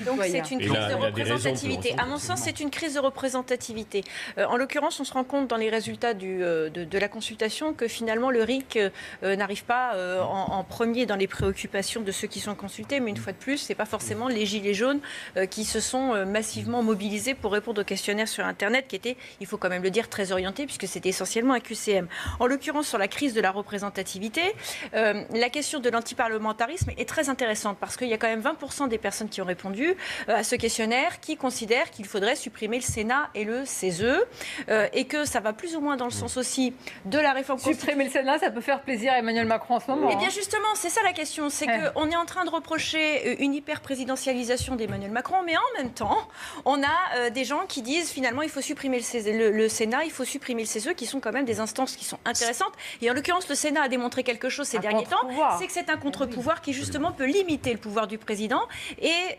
Donc c'est une crise de représentativité. À mon sens, c'est une crise de représentativité. En l'occurrence, on se rend compte dans les résultats de la consultation que finalement le RIC n'arrive pas en premier dans les préoccupations de ceux qui sont consultés, mais une fois de plus, c'est pas forcément les gilets jaunes qui se sont massivement mobilisés pour répondre aux questionnaires sur Internet, qui étaient, il faut quand même le dire, très orientés, puisque c'était essentiellement un QCM. En l'occurrence, sur la crise de la représentativité, la question de l'antiparlementarisme est très intéressante, parce qu'il y a quand même 20% des personnes qui ont répondu à ce questionnaire qui considèrent qu'il faudrait supprimer le Sénat et le CESE, et que ça va plus ou moins dans le sens aussi de la réforme constitutionnelle. Supprimer le Sénat, ça peut faire plaisir à Emmanuel Macron en ce moment. Eh bien justement, c'est ça la question, c'est qu'on est en train de reprocher une hyper-présidentialisation d'Emmanuel Macron, mais en même temps, on a des gens qui disent finalement il faut supprimer le Sénat, il faut supprimer le CESE, qui sont quand même des instances qui sont intéressantes. Et en l'occurrence, le Sénat a démontré quelque chose ces derniers temps, c'est que c'est un contre-pouvoir qui justement peut limiter le pouvoir du président. Et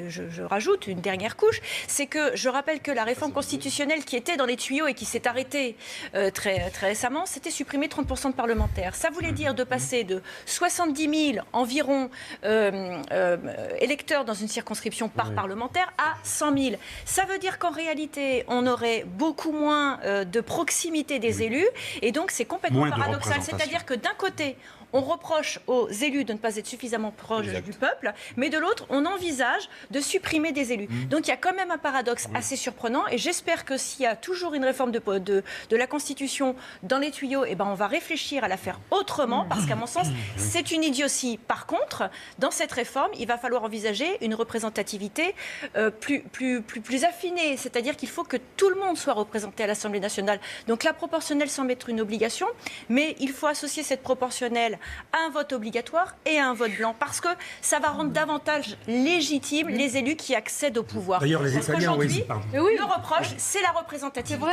je rajoute une dernière couche, c'est que je rappelle que la réforme constitutionnelle qui était dans les tuyaux et qui s'est arrêtée très récemment, c'était supprimer 30% de parlementaires. Ça voulait dire de passer de 70 000 environ électeurs dans une circonscription par parlementaire à 100 000. Ça veut dire qu'en réalité, on aurait beaucoup moins de proximité des élus, et donc c'est complètement paradoxal. C'est-à-dire que d'un côté, on reproche aux élus de ne pas être suffisamment proches du peuple, mais de l'autre, on envisage de supprimer des élus. Donc il y a quand même un paradoxe assez surprenant, et j'espère que s'il y a toujours une réforme de la Constitution dans les tuyaux, eh ben on va réfléchir à la faire autrement, parce qu'à mon sens, c'est une idiotie. Par contre, dans cette réforme, il va falloir envisager une représentativité plus affinée, c'est-à-dire qu'il faut que tout le monde soit représenté à l'Assemblée nationale. Donc la proportionnelle semble être une obligation, mais il faut associer cette proportionnelle à un vote obligatoire et à un vote blanc, parce que ça va rendre davantage légitimes les élus qui accèdent au pouvoir. D'ailleurs, les Italiens, aujourd'hui, le reproche, c'est la représentativité.